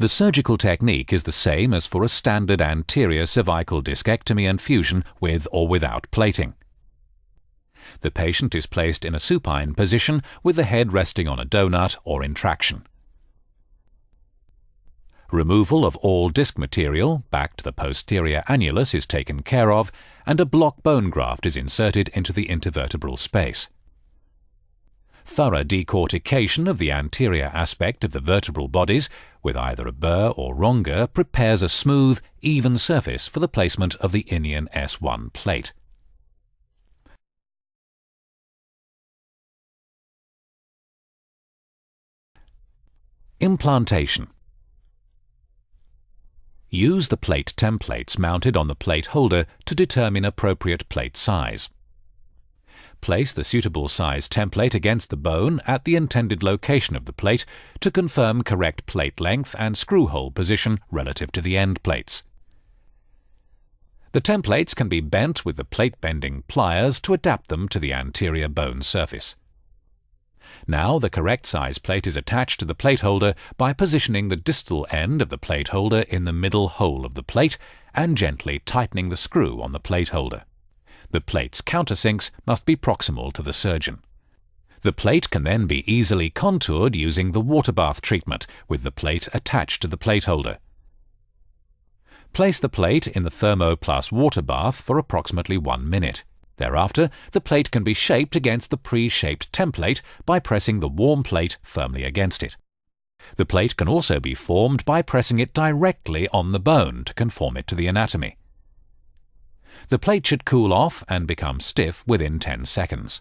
The surgical technique is the same as for a standard anterior cervical discectomy and fusion with or without plating. The patient is placed in a supine position with the head resting on a donut or in traction. Removal of all disc material back to the posterior annulus is taken care of, and a block bone graft is inserted into the intervertebral space. Thorough decortication of the anterior aspect of the vertebral bodies with either a burr or wronger prepares a smooth, even surface for the placement of the inion S1 plate. Implantation. Use the plate templates mounted on the plate holder to determine appropriate plate size. Place the suitable size template against the bone at the intended location of the plate to confirm correct plate length and screw hole position relative to the end plates. The templates can be bent with the plate bending pliers to adapt them to the anterior bone surface. Now the correct size plate is attached to the plate holder by positioning the distal end of the plate holder in the middle hole of the plate and gently tightening the screw on the plate holder. The plate's countersinks must be proximal to the surgeon. The plate can then be easily contoured using the water bath treatment with the plate attached to the plate holder. Place the plate in the Thermo Plus water bath for approximately 1 minute. Thereafter, the plate can be shaped against the pre-shaped template by pressing the warm plate firmly against it. The plate can also be formed by pressing it directly on the bone to conform it to the anatomy. The plate should cool off and become stiff within 10 seconds.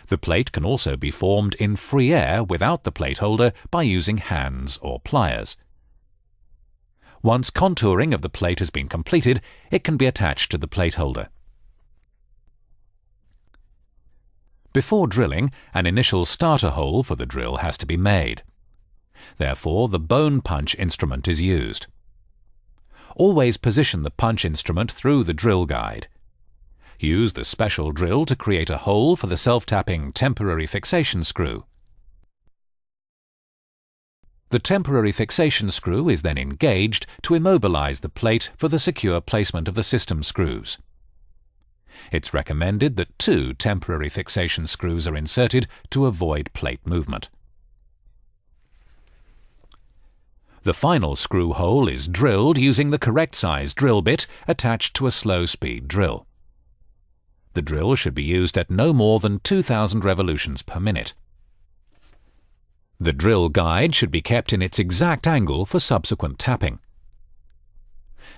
The plate can also be formed in free air without the plate holder by using hands or pliers. Once contouring of the plate has been completed, it can be attached to the plate holder. Before drilling, an initial starter hole for the drill has to be made. Therefore, the bone punch instrument is used. Always position the punch instrument through the drill guide. Use the special drill to create a hole for the self-tapping temporary fixation screw. The temporary fixation screw is then engaged to immobilize the plate for the secure placement of the system screws. It's recommended that 2 temporary fixation screws are inserted to avoid plate movement. The final screw hole is drilled using the correct size drill bit attached to a slow-speed drill. The drill should be used at no more than 2,000 revolutions per minute. The drill guide should be kept in its exact angle for subsequent tapping.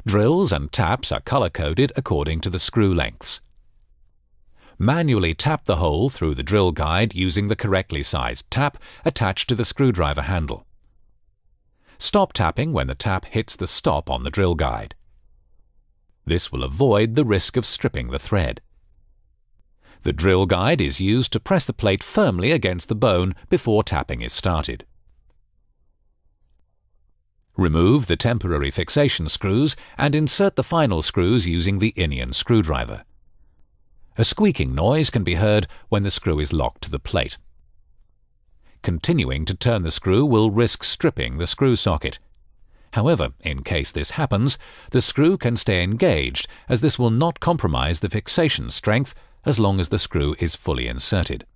Drills and taps are color-coded according to the screw lengths. Manually tap the hole through the drill guide using the correctly sized tap attached to the screwdriver handle. Stop tapping when the tap hits the stop on the drill guide. This will avoid the risk of stripping the thread. The drill guide is used to press the plate firmly against the bone before tapping is started. Remove the temporary fixation screws and insert the final screws using the Inion screwdriver. A squeaking noise can be heard when the screw is locked to the plate. Continuing to turn the screw will risk stripping the screw socket. However, in case this happens, the screw can stay engaged as this will not compromise the fixation strength as long as the screw is fully inserted.